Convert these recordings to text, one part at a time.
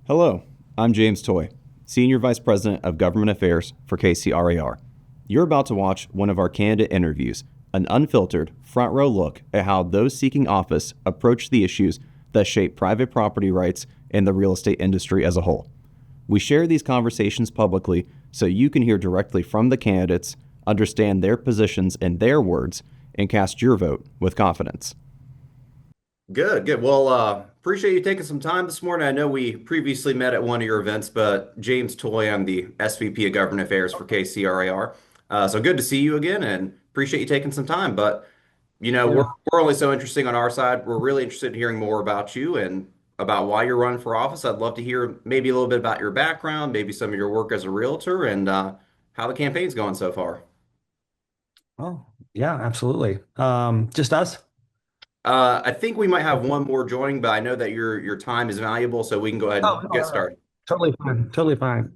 Hello, I'm James Toy, Senior Vice President of Government Affairs for KCRAR. You're about to watch one of our candidate interviews, an unfiltered, front row look at how those seeking office approach the issues that shape private property rights and the real estate industry as a whole. We share these conversations publicly so you can hear directly from the candidates, understand their positions in their words, and cast your vote with confidence. Good, good. Well, appreciate you taking some time this morning. I know we previously met at one of your events, but James Toy, I'm the SVP of Government Affairs for KCRAR. So good to see you again and appreciate you taking some time. But, we're, Yeah. we're only so interesting on our side. We're really interested in hearing more about you and about why you're running for office. I'd love to hear maybe a little bit about your background, maybe some of your work as a realtor, and how the campaign's going so far. Oh, yeah, absolutely. Just us? I think we might have one more joining, but I know that your time is valuable, so we can go ahead Oh, and no, get no, no. started. Totally fine. Totally fine.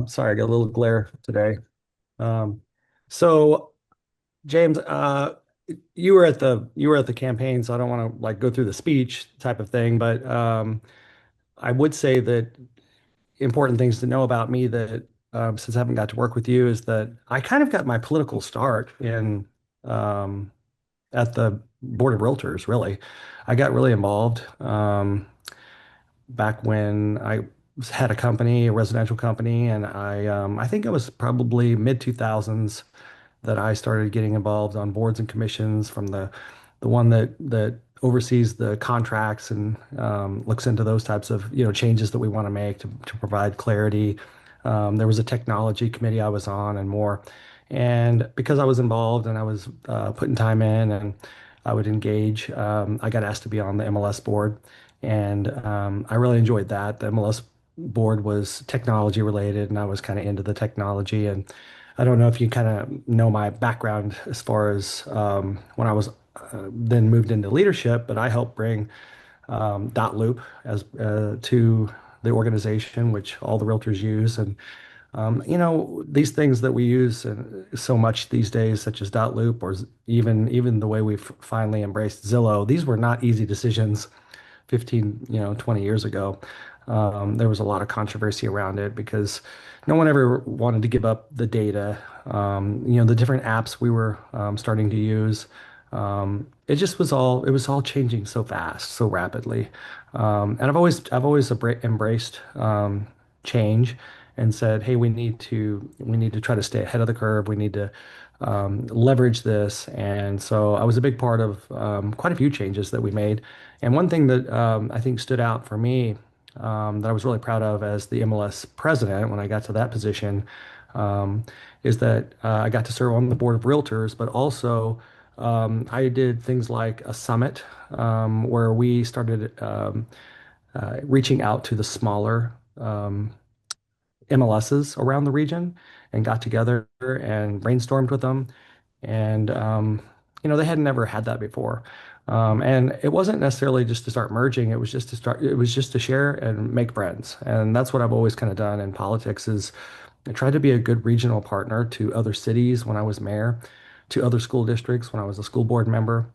Sorry, I got a little glare today. Um, so James, you were at the campaign, so I don't want to like go through the speech type of thing, but I would say that important things to know about me that since I haven't got to work with you is that I kind of got my political start in um, at the Board of Realtors, really. I got really involved. Back when I had a company, a residential company, and I think it was probably mid 2000s that I started getting involved on boards and commissions from the one that oversees the contracts and looks into those types of changes that we want to make to provide clarity. There was a technology committee I was on and more. And because I was involved and I was putting time in and I would engage, I got asked to be on the MLS board. And I really enjoyed that. The MLS board was technology related, and I was kind of into the technology. And I don't know if you kind of know my background as far as when I was then moved into leadership, but I helped bring Dot Loop as to the organization, which all the realtors use. And these things that we use so much these days, such as Dot Loop, or even the way we've finally embraced Zillow, these were not easy decisions 15, 20 years ago. There was a lot of controversy around it because no one ever wanted to give up the data. The different apps we were starting to use. It was all changing so fast, so rapidly. And I've always embraced change and said, hey, we need to try to stay ahead of the curve. We need to leverage this. And so I was a big part of quite a few changes that we made. And one thing that I think stood out for me that I was really proud of as the MLS president when I got to that position um, is that I got to serve on the board of realtors, but also I did things like a summit where we started reaching out to the smaller MLSs around the region and got together and brainstormed with them. And, they had never had that before. And it wasn't necessarily just to start merging. It was just to share and make friends. And that's what I've always kind of done in politics is I tried to be a good regional partner to other cities when I was mayor, to other school districts when I was a school board member,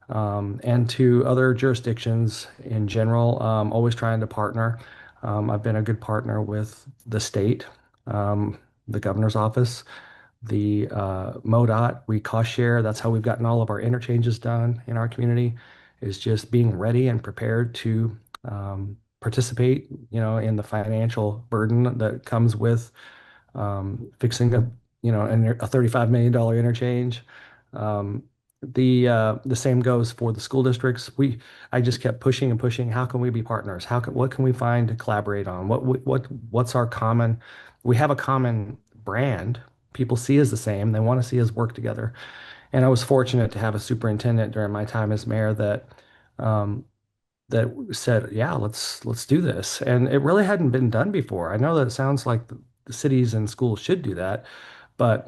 and to other jurisdictions in general, always trying to partner. I've been a good partner with the state, um, the governor's office, the MoDOT. We cost share. That's how we've gotten all of our interchanges done in our community, is just being ready and prepared to participate, in the financial burden that comes with fixing a $35 million interchange. Um, the same goes for the school districts. I just kept pushing and pushing. How can we be partners? What can we find to collaborate on? What's our common? We have a common brand. People see us the same. They want to see us work together. And I was fortunate to have a superintendent during my time as mayor um, that said, "Yeah, let's do this." And it really hadn't been done before. I know that it sounds like the cities and schools should do that, but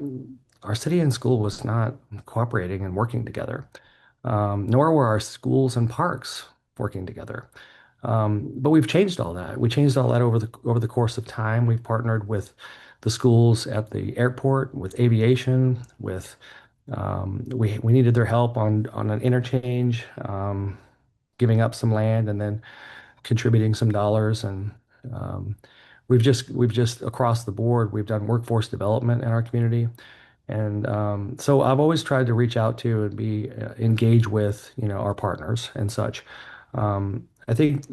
our city and school was not cooperating and working together. Nor were our schools and parks working together. But we've changed all that. We changed all that over the course of time. We've partnered with the schools at the airport, with aviation, with we needed their help on an interchange, giving up some land and then contributing some dollars. And Um, we've just across the board, we've done workforce development in our community. And so I've always tried to reach out to and be engage with, our partners and such. I think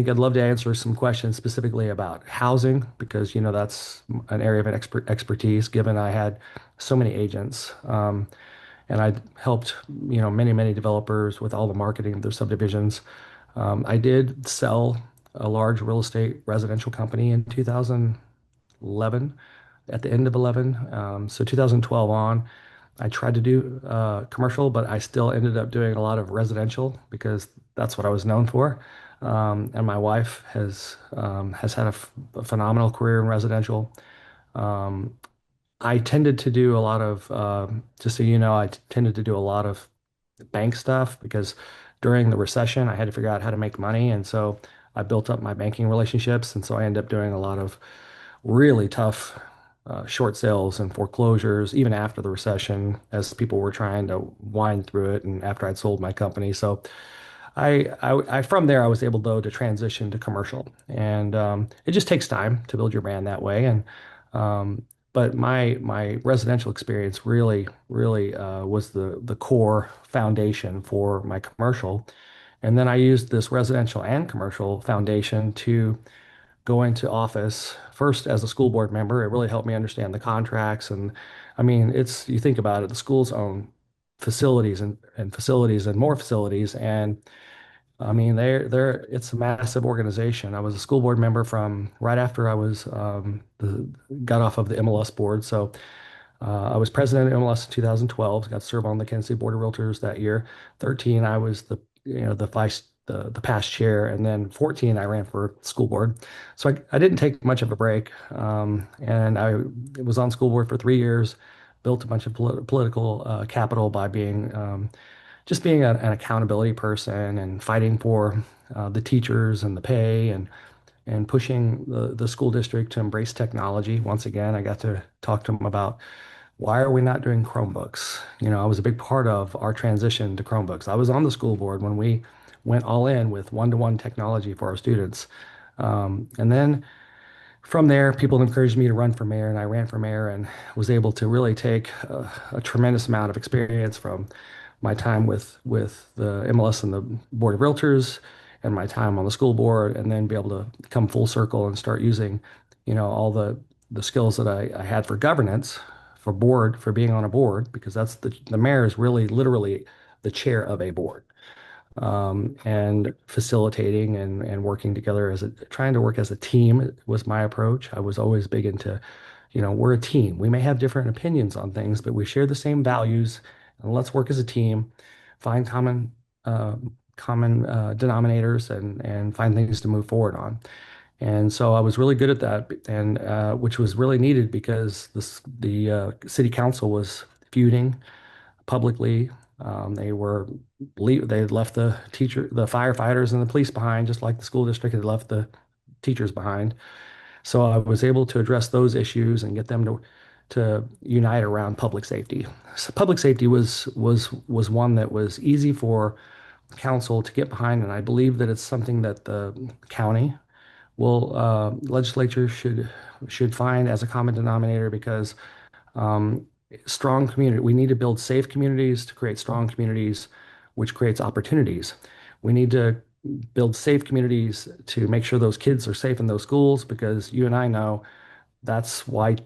I'd love to answer some questions specifically about housing because that's an area of expertise. Given I had so many agents, and I helped many developers with all the marketing of their subdivisions. I did sell a large real estate residential company in 2011, at the end of 11. So 2012 on, I tried to do commercial, but I still ended up doing a lot of residential because that's what I was known for. And my wife has had a phenomenal career in residential. Um, I tended to do a lot of, just so you know, I tended to do a lot of bank stuff because during the recession, I had to figure out how to make money. And so I built up my banking relationships. And so I ended up doing a lot of really tough short sales and foreclosures, even after the recession, as people were trying to wind through it and after I'd sold my company. So from there, I was able though to transition to commercial, and it just takes time to build your brand that way. And um, but my residential experience really was the core foundation for my commercial. And then I used this residential and commercial foundation to go into office first as a school board member. It really helped me understand the contracts. And I mean, you think about it, the schools own facilities and facilities and more facilities. And I mean, it's a massive organization. I was a school board member from right after I was got off of the MLS board. So I was president of MLS in 2012. Got to serve on the Kansas City Board of Realtors that year. 13, I was the past chair, and then 14, I ran for school board. So I didn't take much of a break, and I was on school board for 3 years. Built a bunch of political capital by being just being an accountability person and fighting for the teachers and the pay and pushing the school district to embrace technology. Once again, I got to talk to them about why are we not doing Chromebooks? I was a big part of our transition to Chromebooks. I was on the school board when we went all in with one-to-one technology for our students. And then from there, people encouraged me to run for mayor, and I ran for mayor and was able to really take a tremendous amount of experience from my time with the MLS and the Board of Realtors and my time on the school board, and then be able to come full circle and start using, all the skills that I had for governance, for being on a board, because that's the mayor is really literally the chair of a board, and facilitating and working together trying to work as a team was my approach. I was always big into, we're a team. We may have different opinions on things, but we share the same values, and let's work as a team, find uh, common denominators, and find things to move forward on. And so I was really good at that, and which was really needed because the city council was feuding publicly. They had left the firefighters, and the police behind, just like the school district had left the teachers behind. So I was able to address those issues and get them to unite around public safety. So public safety was one that was easy for council to get behind, and I believe that it's something that the county legislature should find as a common denominator because um, strong community. We need to build safe communities to create strong communities, which creates opportunities. We need to build safe communities to make sure those kids are safe in those schools because you and I know that's why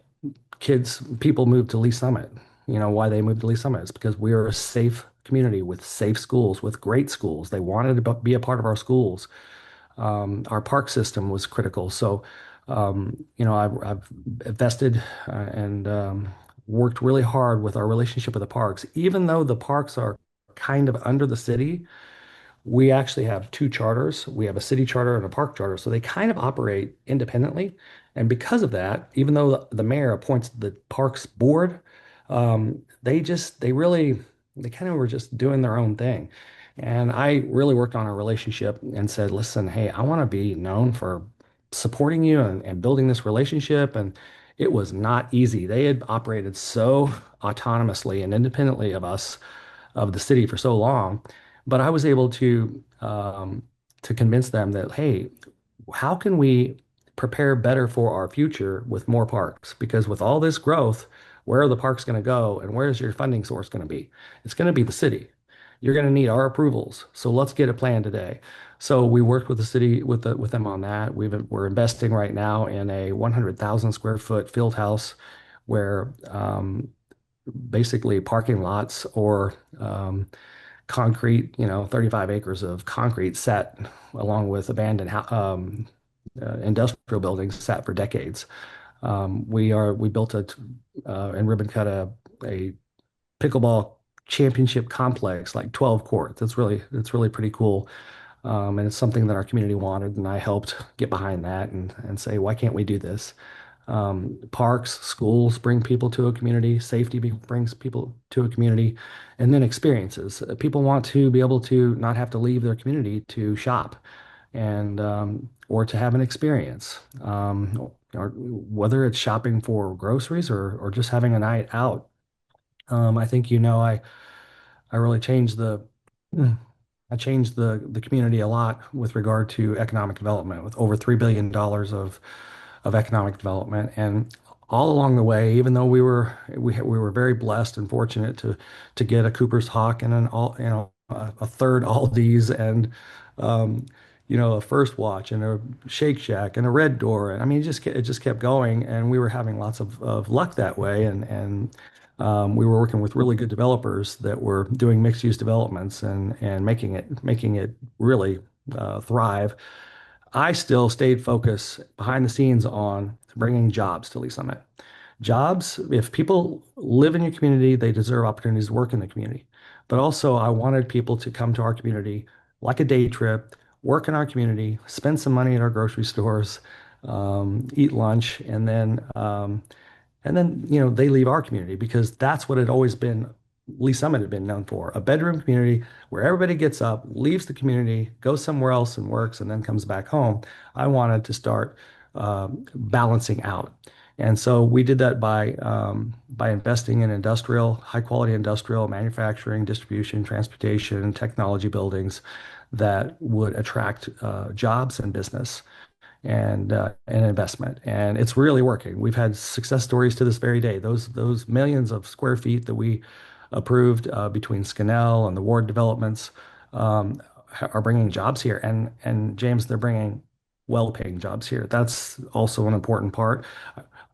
people move to Lee Summit. Why they moved to Lee Summit is because we're a safe community with safe schools, with great schools. They wanted to be a part of our schools. Our park system was critical. So, I've invested and worked really hard with our relationship with the parks. Even though the parks are kind of under the city, we actually have two charters. We have a city charter and a park charter. So they kind of operate independently. And because of that, even though the mayor appoints the parks board, they kind of were just doing their own thing. And I really worked on our relationship and said, listen, hey, I want to be known for supporting you and building this relationship. And it was not easy. They had operated so autonomously and independently of the city for so long, but I was able to convince them that, hey, how can we prepare better for our future with more parks. Because with all this growth, where are the parks going to go and where is your funding source going to be? It's going to be the city. You're going to need our approvals. So let's get a plan today. So we worked with the city with them on that. We're investing right now in a 100,000 square foot field house where basically parking lots or concrete, 35 acres of concrete set along with abandoned industrial buildings sat for decades. We built and ribbon cut a pickleball championship complex, like 12 courts. It's really pretty cool. And it's something that our community wanted, and I helped get behind that and say, why can't we do this? Parks, schools bring people to a community, brings people to a community, and then experiences. People want to be able to not have to leave their community to shop and or to have an experience, or whether it's shopping for groceries or just having a night out. I think I really changed the I changed the community a lot with regard to economic development, with over $3 billion of economic development. And all along the way, even though we were very blessed and fortunate to get a Cooper's Hawk and a third Aldi's and um, a First Watch and a Shake Shack and a Red Door. And I mean, it just kept going, and we were having lots of luck that way. And we were working with really good developers that were doing mixed use developments and making it really thrive. I still stayed focused behind the scenes on bringing jobs to Lee Summit. Jobs, if people live in your community, they deserve opportunities to work in the community. But also, I wanted people to come to our community like a day trip, work in our community, spend some money at our grocery stores, eat lunch, and then, they leave our community because that's what had always been, Lee Summit had been known for, a bedroom community where everybody gets up, leaves the community, goes somewhere else and works, and then comes back home. I wanted to start balancing out. And so we did that by investing in high quality industrial manufacturing, distribution, transportation, technology buildings that would attract jobs and business and investment. And it's really working. We've had success stories to this very day. Those millions of square feet that we approved between Scannell and the Ward developments are bringing jobs here. And James, they're bringing well-paying jobs here. That's also an important part.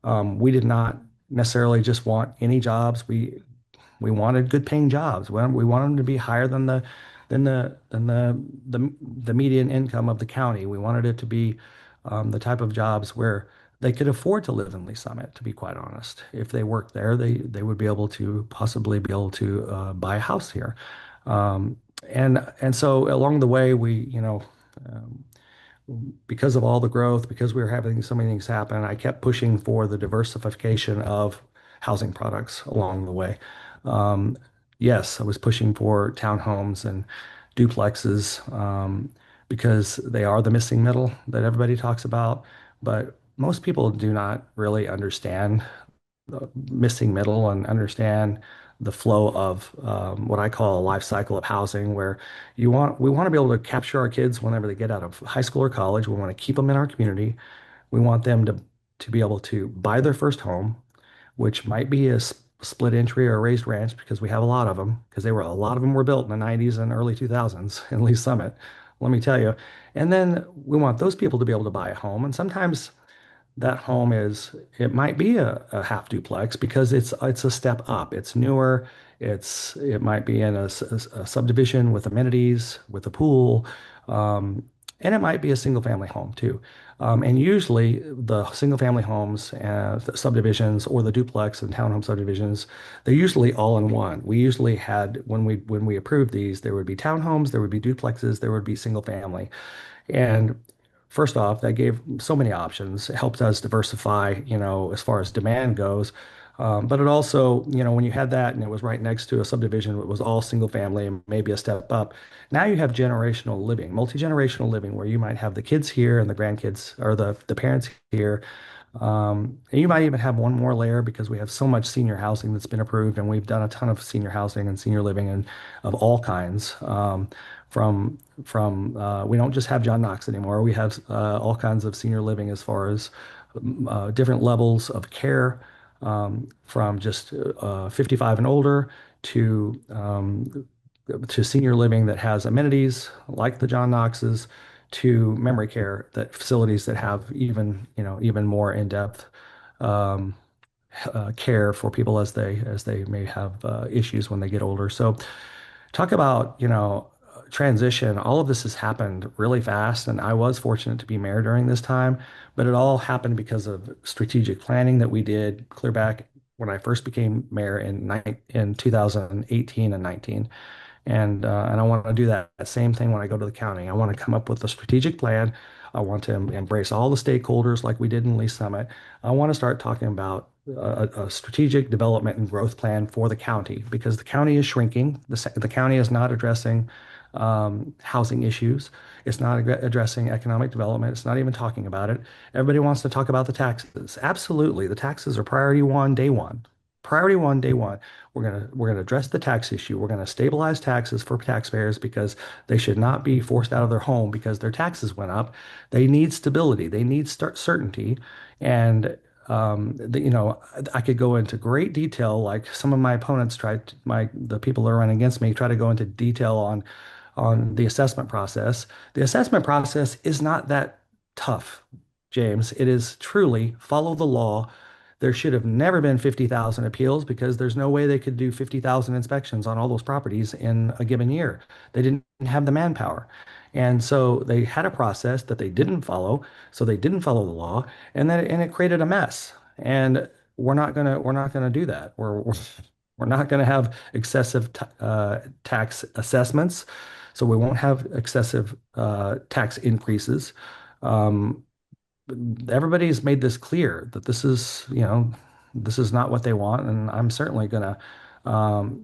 We did not necessarily just want any jobs. We wanted good paying jobs. We wanted them to be higher than the median income of the county. We wanted it to be the type of jobs where they could afford to live in Lee Summit, to be quite honest. If they worked there, they would be able to possibly be able to buy a house here. And so along the way, um, because of all the growth, because we were having so many things happen, I kept pushing for the diversification of housing products along the way. Um, yes, I was pushing for townhomes and duplexes because they are the missing middle that everybody talks about. But most people do not really understand the missing middle and understand the flow of what I call a life cycle of housing, where we want to be able to capture our kids whenever they get out of high school or college. We want to keep them in our community. We want them to be able to buy their first home, which might be a split entry or a raised ranch because we have a lot of them because a lot of them were built in the 90s and early 2000s in Lee Summit, let me tell you. And then we want those people to be able to buy a home. And sometimes that home it might be a half duplex because it's a step up. It's newer. It might be in a subdivision with amenities, with a pool, um, and it might be a single family home too. And usually the single family homes, the subdivisions, or the duplex and townhome subdivisions, they're usually all in one. We usually had when we approved these, there would be townhomes, there would be duplexes, there would be single family. And first off, that gave so many options. It helped us diversify, as far as demand goes. But it also, when you had that and it was right next to a subdivision, it was all single family and maybe a step up. Now you have generational living, multi-generational living, where you might have the kids here and the grandkids or the parents here. And you might even have one more layer because we have so much senior housing that's been approved, and we've done a ton of senior housing and senior living and of all kinds, from we don't just have John Knox anymore. We have all kinds of senior living as far as different levels of care, from just 55 and older to senior living that has amenities like the John Knoxes, to memory care that facilities that have even more in-depth um, care for people as they may have issues when they get older. So talk about, transition. All of this has happened really fast, and I was fortunate to be mayor during this time, but it all happened because of strategic planning that we did clear back when I first became mayor in 2018 and 19. And I want to do that same thing when I go to the county. I want to come up with a strategic plan. I want to embrace all the stakeholders like we did in Lee's Summit. I want to start talking about a strategic development and growth plan for the county because the county is shrinking. The county is not addressing housing issues. It's not addressing economic development. It's not even talking about it. Everybody wants to talk about the taxes. Absolutely. The taxes are priority one, day one. Priority one, day one. We're gonna address the tax issue. We're gonna stabilize taxes for taxpayers because they should not be forced out of their home because their taxes went up. They need stability. They need certainty. And I could go into great detail, like some of my opponents the people that are running against me try to go into detail on the assessment process. The assessment process is not that tough, James. It is truly follow the law. There should have never been 50,000 appeals because there's no way they could do 50,000 inspections on all those properties in a given year. They didn't have the manpower. And so they had a process that they didn't follow. So they didn't follow the law, and it created a mess. And we're not gonna do that. We're not gonna have excessive tax assessments. So we won't have excessive tax increases. Um, Everybody's made this clear that this is not what they want, and I'm certainly going to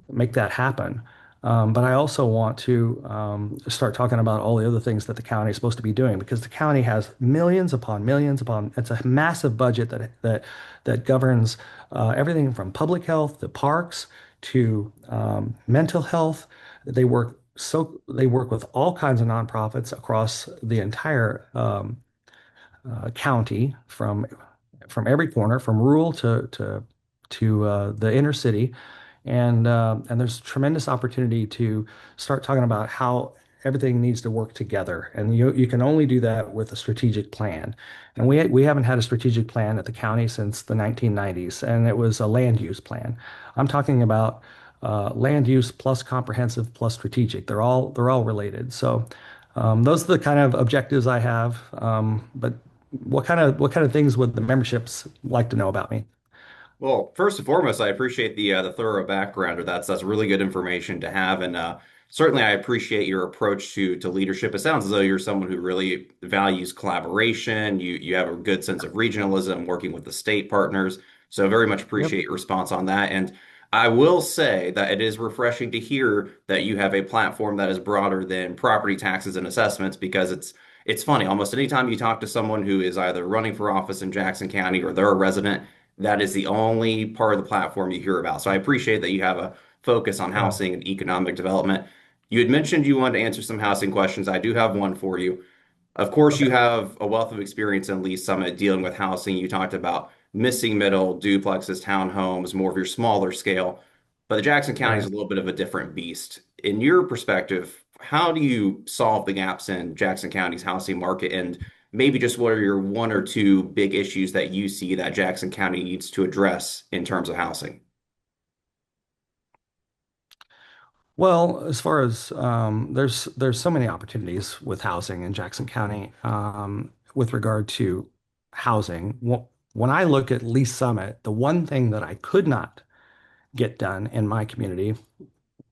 make that happen. But I also want to start talking about all the other things that the county is supposed to be doing because the county has millions upon millions upon. It's a massive budget that governs everything from public health to parks to mental health. They work with all kinds of nonprofits across the entire county from every corner, from rural to the inner city, and there's tremendous opportunity to start talking about how everything needs to work together, and you can only do that with a strategic plan. And we haven't had a strategic plan at the county since the 1990s, and it was a land use plan. I'm talking about land use plus comprehensive plus strategic. They're all related. So those are the kind of objectives I have. But what kind of things would the memberships like to know about me? Well, first and foremost, I appreciate the thorough background. Or that's really good information to have, and certainly I appreciate your approach to leadership. It sounds as though you're someone who really values collaboration. You have a good sense of regionalism, working with the state partners. So very much Yep. appreciate your response on that. And I will say that it is refreshing to hear that you have a platform that is broader than property taxes and assessments because it's funny. Almost anytime you talk to someone who is either running for office in Jackson County or they're a resident that is the only part of the platform you hear about. So I appreciate that you have a focus on Yeah. housing and economic development. You had mentioned you wanted to answer some housing questions. I do have one for you. Of course, you Okay. have a wealth of experience in Lee's Summit dealing with housing. You talked about missing middle, duplexes, townhomes, more of your smaller scale. But the Jackson County is Right. a little bit of a different beast. In your perspective, how do you solve the gaps in Jackson County's housing market? And maybe just what are your one or two big issues that you see that Jackson County needs to address in terms of housing? Well, as far as there's so many opportunities with housing in Jackson County with regard to housing. When I look at Lee's Summit, the one thing that I could not get done in my community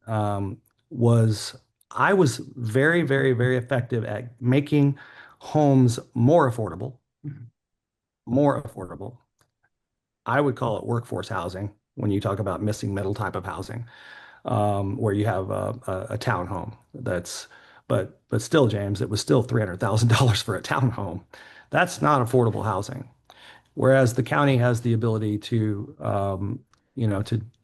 um, was I was very, very, very effective at making homes more affordable. I would call it workforce housing when you talk about missing middle type of housing, where you have a townhome but still, James, it was still $300,000 for a townhome. That's not affordable housing. Whereas the county has the ability to,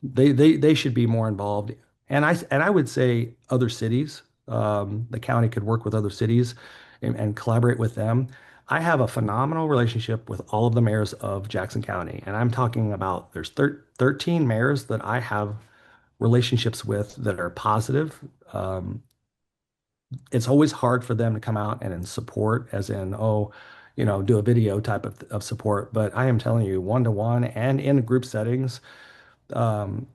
they should be more involved. And I would say other cities the county could work with other cities and collaborate with them. I have a phenomenal relationship with all of the mayors of Jackson County, and I'm talking about there's 13 mayors that I have relationships with that are positive. Um, it's always hard for them to come out and in support, as in, oh, do a video type of support. But I am telling you, one to one and in group settings, um,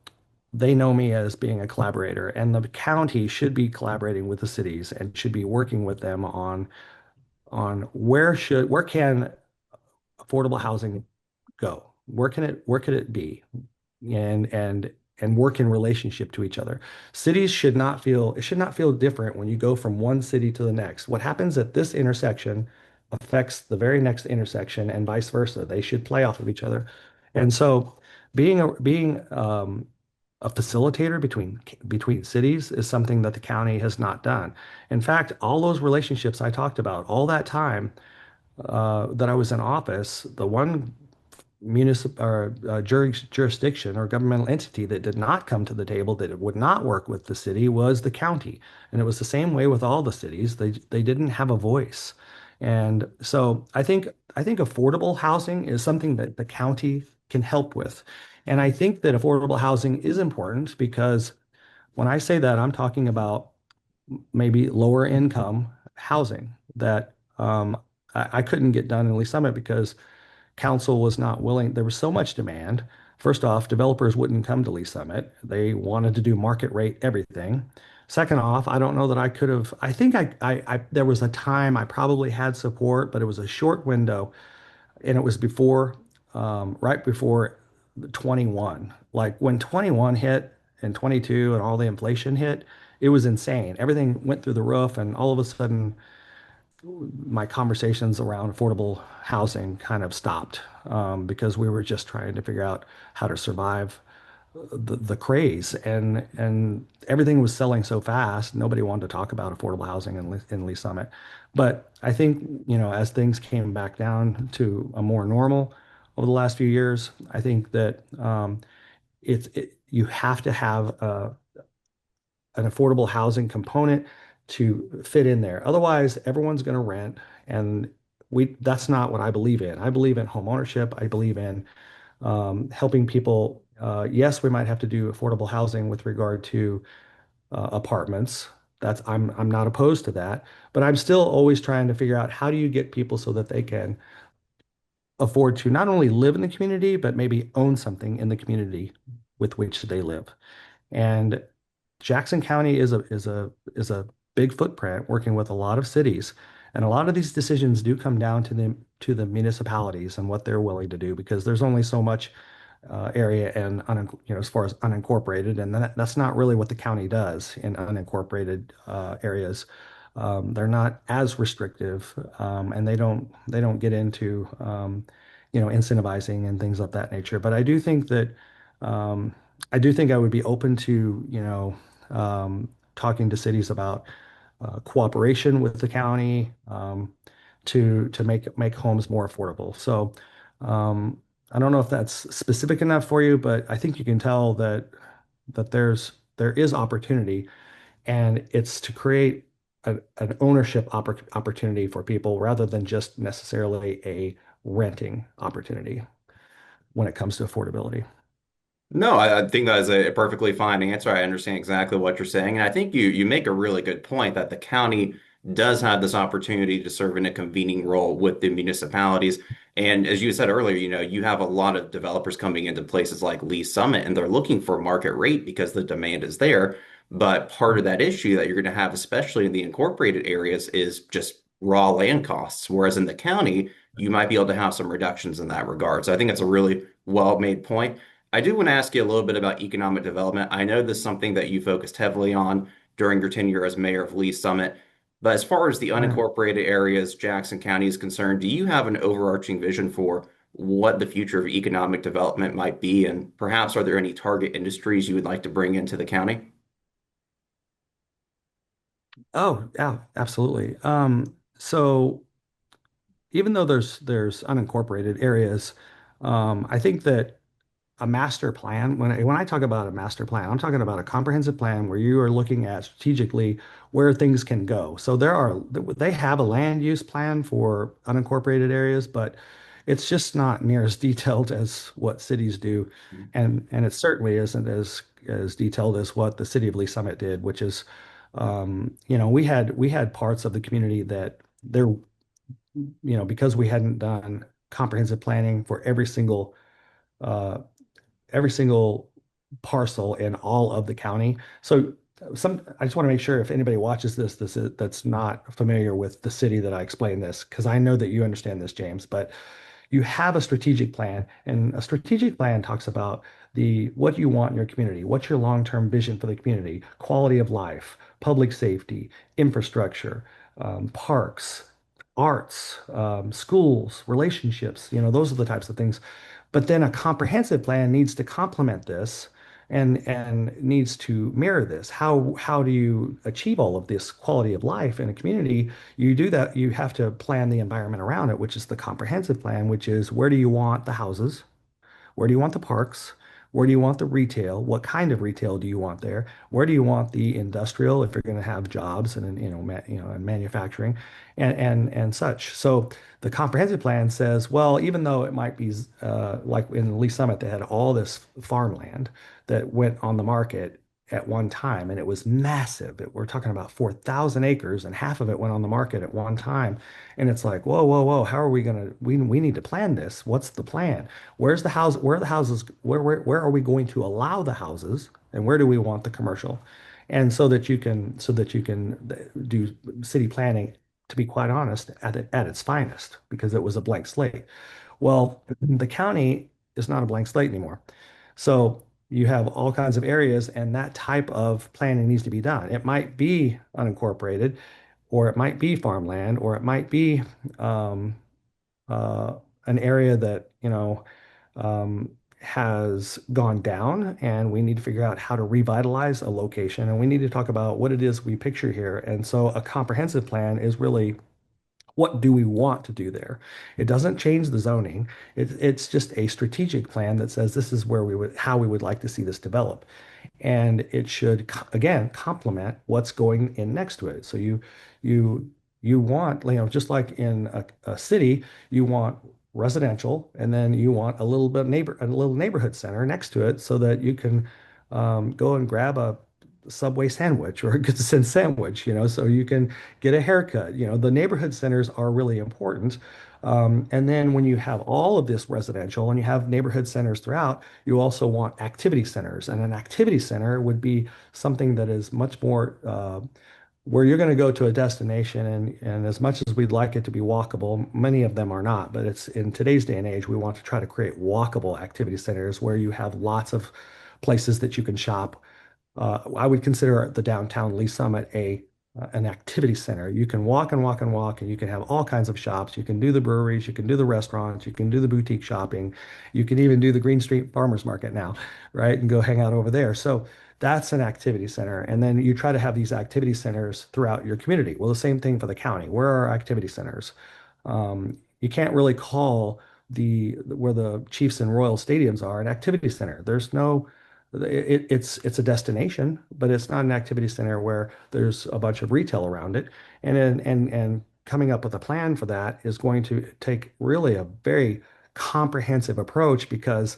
they know me as being a collaborator, and the county should be collaborating with the cities and should be working with them on where can affordable housing go? Where could it be? And work in relationship to each other. Cities should not feel different when you go from one city to the next. What happens at this intersection affects the very next intersection and vice versa. They should play off of each other. And so being a facilitator between cities is something that the county has not done. In fact, all those relationships I talked about, all that time that I was in office, the one municipal or jurisdiction or governmental entity that did not come to the table, that it would not work with the city, was the county. And it was the same way with all the cities. They didn't have a voice. And so I think affordable housing is something that the county can help with. And I think that affordable housing is important because when I say that, I'm talking about maybe lower income housing that I couldn't get done in Lee Summit because council was not willing. There was so much demand. First off, developers wouldn't come to Lee Summit. They wanted to do market rate everything. Second off, I don't know that I could have. I think there was a time I probably had support, but it was a short window, and it was right before 21. Like when 21 hit and 22 and all the inflation hit, it was insane. Everything went through the roof, and all of a sudden, my conversations around affordable housing kind of stopped because we were just trying to figure out how to survive the craze, and everything was selling so fast. Nobody wanted to talk about affordable housing in Lee Summit. But I think, as things came back down to a more normal over the last few years, I think that you have to have an affordable housing component to fit in there. Otherwise, everyone's going to rent, and that's not what I believe in. I believe in home ownership. I believe in helping people. Yes, we might have to do affordable housing with regard to apartments. I'm not opposed to that, but I'm still always trying to figure out how do you get people so that they can afford to not only live in the community, but maybe own something in the community with which they live. And Jackson County is a big footprint working with a lot of cities. And a lot of these decisions do come down to the municipalities and what they're willing to do because there's only so much area and as far as unincorporated, and that's not really what the county does in unincorporated areas. They're not as restrictive, and they don't get into incentivizing and things of that nature. But um, I do think I would be open to talking to cities about cooperation with the county to make homes more affordable. So um, I don't know if that's specific enough for you, but I think you can tell that there is opportunity, and it's to create an ownership opportunity for people rather than just necessarily a renting opportunity when it comes to affordability. No, I think that is a perfectly fine answer. I understand exactly what you're saying. And I think you make a really good point that the county does have this opportunity to serve in a convening role with the municipalities. And as you said earlier, you have a lot of developers coming into places like Lee Summit, and they're looking for market rate because the demand is there. But part of that issue that you're going to have, especially in the incorporated areas, is just raw land costs. Whereas in the county, you might be able to have some reductions in that regard. So I think it's a really well-made point. I do want to ask you a little bit about economic development. I know this is something that you focused heavily on during your tenure as mayor of Lee Summit. But as far as the Right. unincorporated areas Jackson County is concerned, do you have an overarching vision for what the future of economic development might be? And perhaps are there any target industries you would like to bring into the county? Oh, yeah, absolutely. So even though there's unincorporated areas, I think that a master plan, when I talk about a master plan, I'm talking about a comprehensive plan where you are looking at strategically where things can go. So they have a land use plan for unincorporated areas, but it's just not near as detailed as what cities do, and it certainly isn't as detailed as what the city of Lee Summit did, which is, we had parts of the community that there, because we hadn't done comprehensive planning for uh, every single parcel in all of the county. So I just want to make sure if anybody watches that's not familiar with the city that I explained this, because I know that you understand this, James, but you have a strategic plan, and a strategic plan talks about the what you want in your community, what's your long-term vision for the community, quality of life, public safety, infrastructure, parks, arts, schools, relationships. Those are the types of things. But then a comprehensive plan needs to complement this and needs to mirror this. How do you achieve all of this quality of life in a community? You do that, you have to plan the environment around it, which is the comprehensive plan, which is where do you want the houses? Where do you want the parks? Where do you want the retail? What kind of retail do you want there? Where do you want the industrial if you're going to have jobs and and manufacturing and such. So the comprehensive plan says, well, even though it might be like in Lee Summit, they had all this farmland that went on the market at one time, and it was massive. We're talking about 4,000 acres, and half of it went on the market at one time. And it's like, whoa, whoa, whoa, how are we gonna? We need to plan this. What's the plan? Where's the house? Where are the houses? Where are we going to allow the houses? And where do we want the commercial? And so that you can do city planning, to be quite honest, at its finest, because it was a blank slate. Well, the county is not a blank slate anymore. So you have all kinds of areas, and that type of planning needs to be done. It might be unincorporated, or it might be farmland, or it might be um, uh, an area that, has gone down, and we need to figure out how to revitalize a location, and we need to talk about what it is we picture here. And so a comprehensive plan is really what do we want to do there? It doesn't change the zoning. It's just a strategic plan that says this is how we would like to see this develop. And it should, again, complement what's going in next to it. So you you want, just like in a city, you want residential, and then you want a little neighborhood center next to it, so that you can go and grab a Subway sandwich or a good sense sandwich, so you can get a haircut. The neighborhood centers are really important. And then when you have all of this residential and you have neighborhood centers throughout, you also want activity centers. And an activity center would be something that is much more where you're going to go to a destination, and as much as we'd like it to be walkable, many of them are not. But it's in today's day and age, we want to try to create walkable activity centers where you have lots of places that you can shop. I would consider the downtown Lee Summit an activity center. You can walk and walk and walk, and you can have all kinds of shops. You can do the breweries, you can do the restaurants, you can do the boutique shopping, you can even do the Green Street Farmers Market now, right? And go hang out over there. So that's an activity center. And then you try to have these activity centers throughout your community. Well, the same thing for the county. Where are our activity centers? You can't really call where the Chiefs and Royal stadiums are an activity center. There's no it's a destination, but it's not an activity center where there's a bunch of retail around it. And coming up with a plan for that is going to take really a very comprehensive approach, because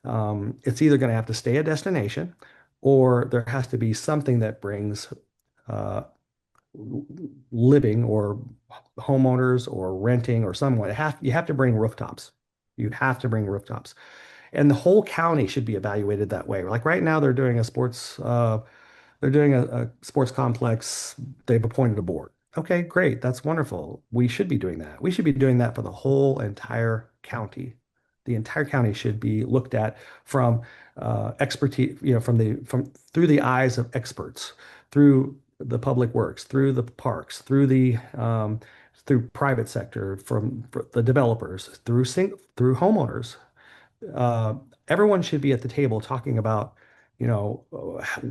it's either going to have to stay a destination, or there has to be something that brings uh, living or homeowners or renting or someone. You have to bring rooftops. You have to bring rooftops. And the whole county should be evaluated that way. Like right now, they're doing a sports complex. They've appointed a board. Okay, great. That's wonderful. We should be doing that. We should be doing that for the whole entire county. The entire county should be looked at from expertise, from through the eyes of experts, through the public works, through the parks, through private sector, from the developers, through homeowners. uh, Everyone should be at the table talking about,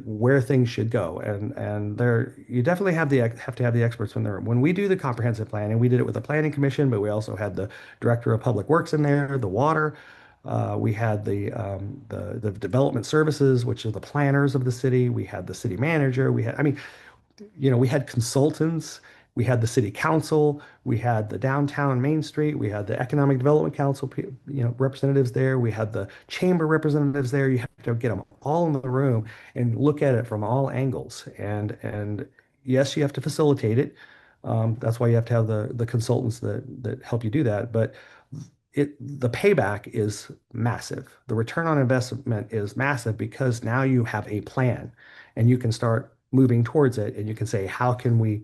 where things should go. And there, you definitely have to have the experts in there. When we do the comprehensive planning, we did it with the planning commission, but we also had the director of public works in there, the water. We had the development services, which are the planners of the city. We had the city manager. I mean, we had consultants, we had the city council, we had the downtown Main Street, we had the Economic Development Council, representatives there, we had the chamber representatives there. You have to get them all in the room and look at it from all angles. And yes, you have to facilitate it. That's why you have to have the consultants that help you do that. But the payback is massive. The return on investment is massive because now you have a plan and you can start moving towards it and you can say, how can we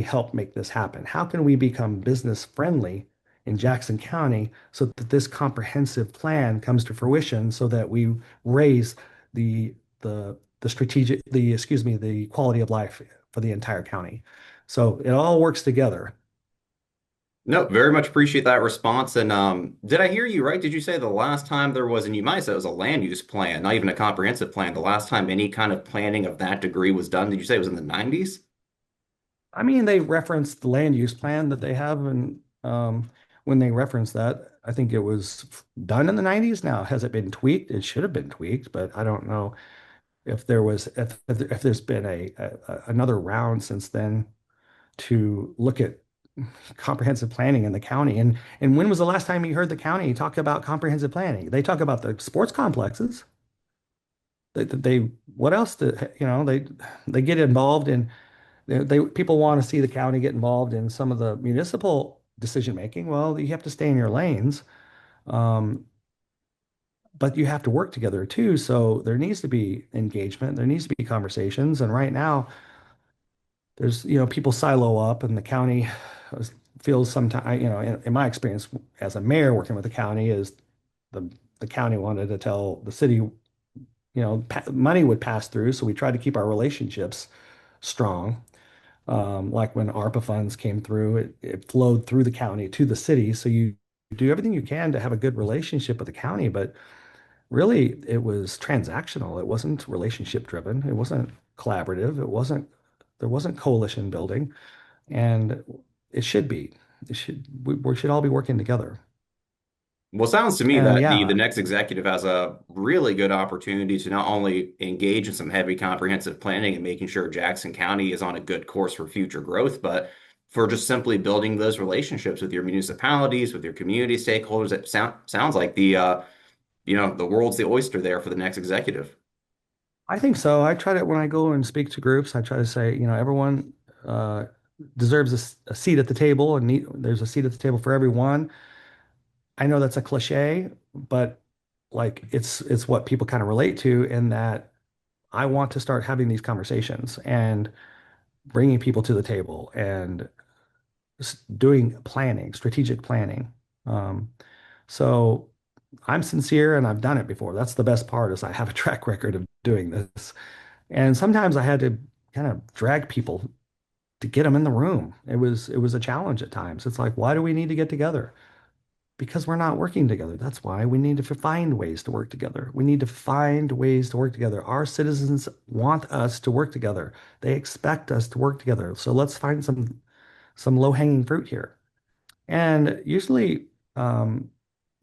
help make this happen? How can we become business friendly in Jackson County so that this comprehensive plan comes to fruition so that we raise the quality of life for the entire county. So it all works together. No, very much appreciate that response. And did I hear you right? Did you say the last time there was, and you might have said it was a land use plan, not even a comprehensive plan, the last time any kind of planning of that degree was done, did you say it was in the 90s? I mean, they referenced the land use plan that they have, and when they referenced that, I think it was done in the 90s. Now, has it been tweaked? It should have been tweaked, but I don't know if there's been another round since then to look at comprehensive planning in the county. And when was the last time you heard the county talk about comprehensive planning? They talk about the sports complexes. They what else? They get involved in. People want to see the county get involved in some of the municipal decision making. Well, you have to stay in your lanes, um, but you have to work together too. So there needs to be engagement. There needs to be conversations. And right now, there's people silo up, and the county feels sometimes in my experience as a mayor working with the county is the the county wanted to tell the city money would pass through, so we tried to keep our relationships strong. Like when ARPA funds came through, it flowed through the county to the city. So you do everything you can to have a good relationship with the county, but really it was transactional. It wasn't relationship driven. It wasn't collaborative. There wasn't coalition building, and it should be. We should all be working together. Well, it sounds to me And that the yeah, next executive has a really good opportunity to not only engage in some heavy comprehensive planning and making sure Jackson County is on a good course for future growth, but for just simply building those relationships with your municipalities, with your community stakeholders. It sounds like the world's the oyster there for the next executive. I think so. I try to, when I go and speak to groups, I try to say, everyone uh, deserves a seat at the table, and there's a seat at the table for everyone. I know that's a cliche, but like it's what people kind of relate to, in that I want to start having these conversations and bringing people to the table and doing planning, strategic planning. Um, so I'm sincere and I've done it before. That's the best part, is I have a track record of doing this. And sometimes I had to kind of drag people to get them in the room. It was a challenge at times. It's like, why do we need to get together? Because we're not working together. That's why we need to find ways to work together. We need to find ways to work together. Our citizens want us to work together. They expect us to work together. So let's find some low-hanging fruit here. And usually, um,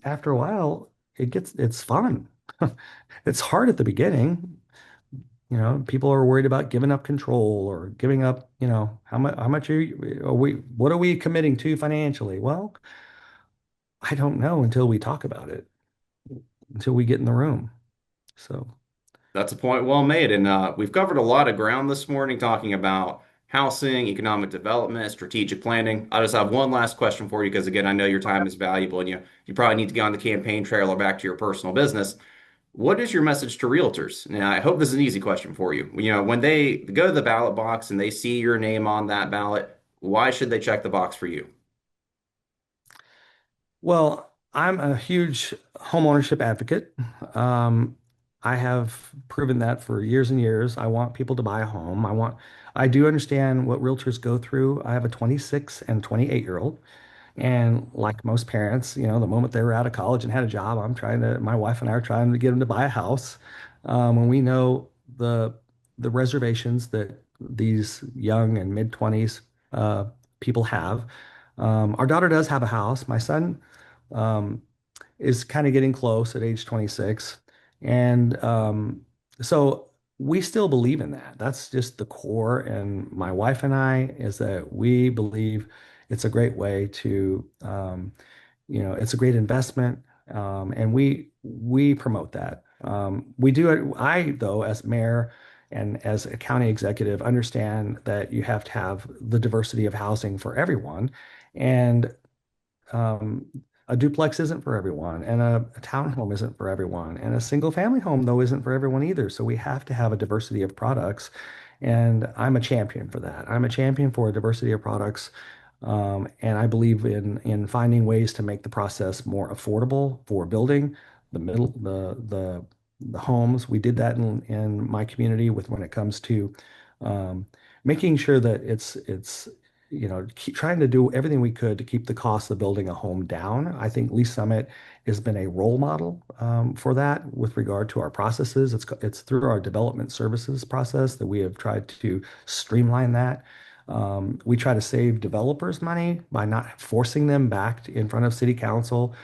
after a while, it's fun. It's hard at the beginning. People are worried about giving up control or giving up, how much what are we committing to financially? Well, I don't know until we talk about it, until we get in the room. So, That's a point well made. And we've covered a lot of ground this morning talking about housing, economic development, strategic planning. I just have one last question for you because, again, I know your time is valuable and you probably need to get on the campaign trail or back to your personal business. What is your message to realtors? Now, I hope this is an easy question for you. When they go to the ballot box and they see your name on that ballot, why should they check the box for you? well, I'm a huge homeownership advocate. Um, I have proven that for years and years. I want people to buy a home. I do understand what realtors go through. I have a 26 and 28-year-old. And like most parents, the moment they were out of college and had a job, my wife and I are trying to get them to buy a house. And we know the reservations that these young and mid 20s people have. Our daughter does have a house. My son, um, is kind of getting close at age 26. And so we still believe in that. That's just the core. And my wife and I is that we believe it's a great way to, it's a great investment. And we promote that. We do it. I, though, as mayor and as a county executive, understand that you have to have the diversity of housing for everyone. And um, a duplex isn't for everyone, and a townhome isn't for everyone, and a single family home, though, isn't for everyone either. So we have to have a diversity of products. And I'm a champion for that. I'm a champion for a diversity of products. And I believe in finding ways to make the process more affordable for building the homes. We did that in my community with when it comes to um, making sure that it's keep trying to do everything we could to keep the cost of building a home down. I think Lee Summit has been a role model for that with regard to our processes. It's through our development services process that we have tried to streamline that. We try to save developers money by not forcing them back in front of city council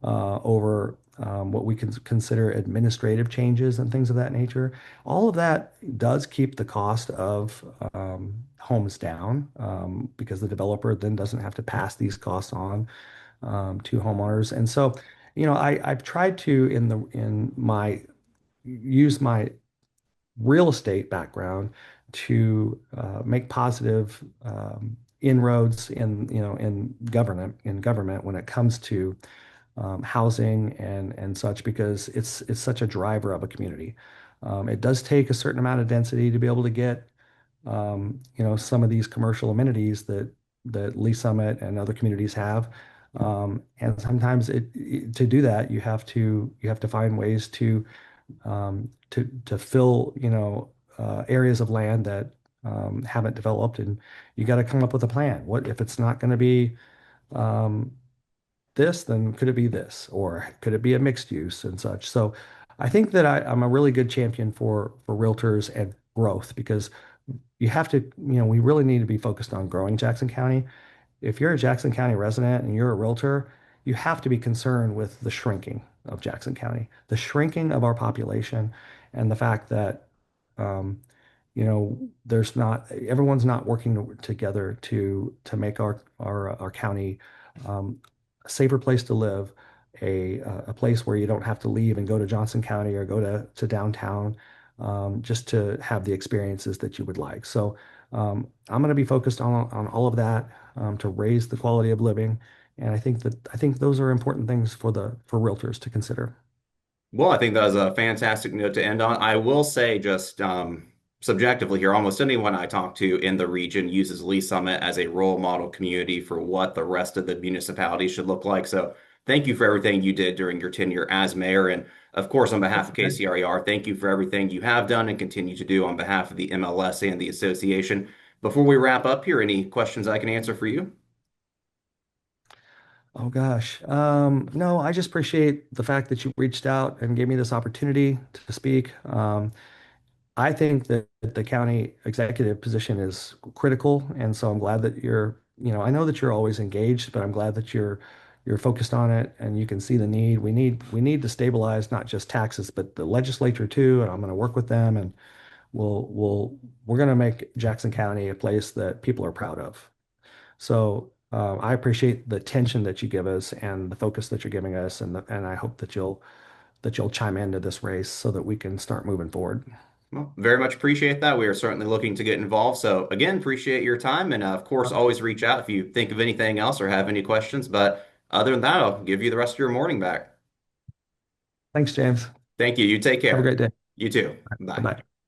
over what we can consider administrative changes and things of that nature. All of that does keep the cost of homes down because the developer then doesn't have to pass these costs on to homeowners. And so, I've tried to in my use my real estate background to make positive inroads in government when it comes to housing and such because it's such a driver of a community. It does take a certain amount of density to be able to get some of these commercial amenities that Lee Summit and other communities have. And sometimes to do that, you have to find ways to fill areas of land that haven't developed, and you got to come up with a plan. What if it's not going to be um, this, then could it be this, or could it be a mixed use and such? So I think that I'm a really good champion for realtors and growth because you have to, we really need to be focused on growing Jackson County. If you're a Jackson County resident and you're a realtor, you have to be concerned with the shrinking of Jackson County, the shrinking of our population, and the fact that, um, there's not everyone's not working together to make our county a safer place to live, a place where you don't have to leave and go to Johnson County or go to downtown just to have the experiences that you would like. So I'm going to be focused on all of that to raise the quality of living. And I think those are important things for realtors to consider. Well, I think that was a fantastic note to end on. I will say, just subjectively here, almost anyone I talk to in the region uses Lee Summit as a role model community for what the rest of the municipality should look like. So, thank you for everything you did during your tenure as mayor. And of course, on behalf of Okay. KCRAR, thank you for everything you have done and continue to do on behalf of the MLS and the association. Before we wrap up here, any questions I can answer for you? Oh gosh. No, I just appreciate the fact that you reached out and gave me this opportunity to speak. I think that the county executive position is critical, and so I'm glad that I know that you're always engaged, but I'm glad that you're focused on it and you can see the need. We need to stabilize not just taxes, but the legislature too, and I'm going to work with them and we're going to make Jackson County a place that people are proud of. So I appreciate the attention that you give us and the focus that you're giving us, and I hope that you'll chime into this race so that we can start moving forward. Well, very much appreciate that. We are certainly looking to get involved. So, again, appreciate your time. And of course, always reach out if you think of anything else or have any questions. But other than that, I'll give you the rest of your morning back. Thanks, James. Thank you. You take Have a care. great day. You too. Bye Bye. bye.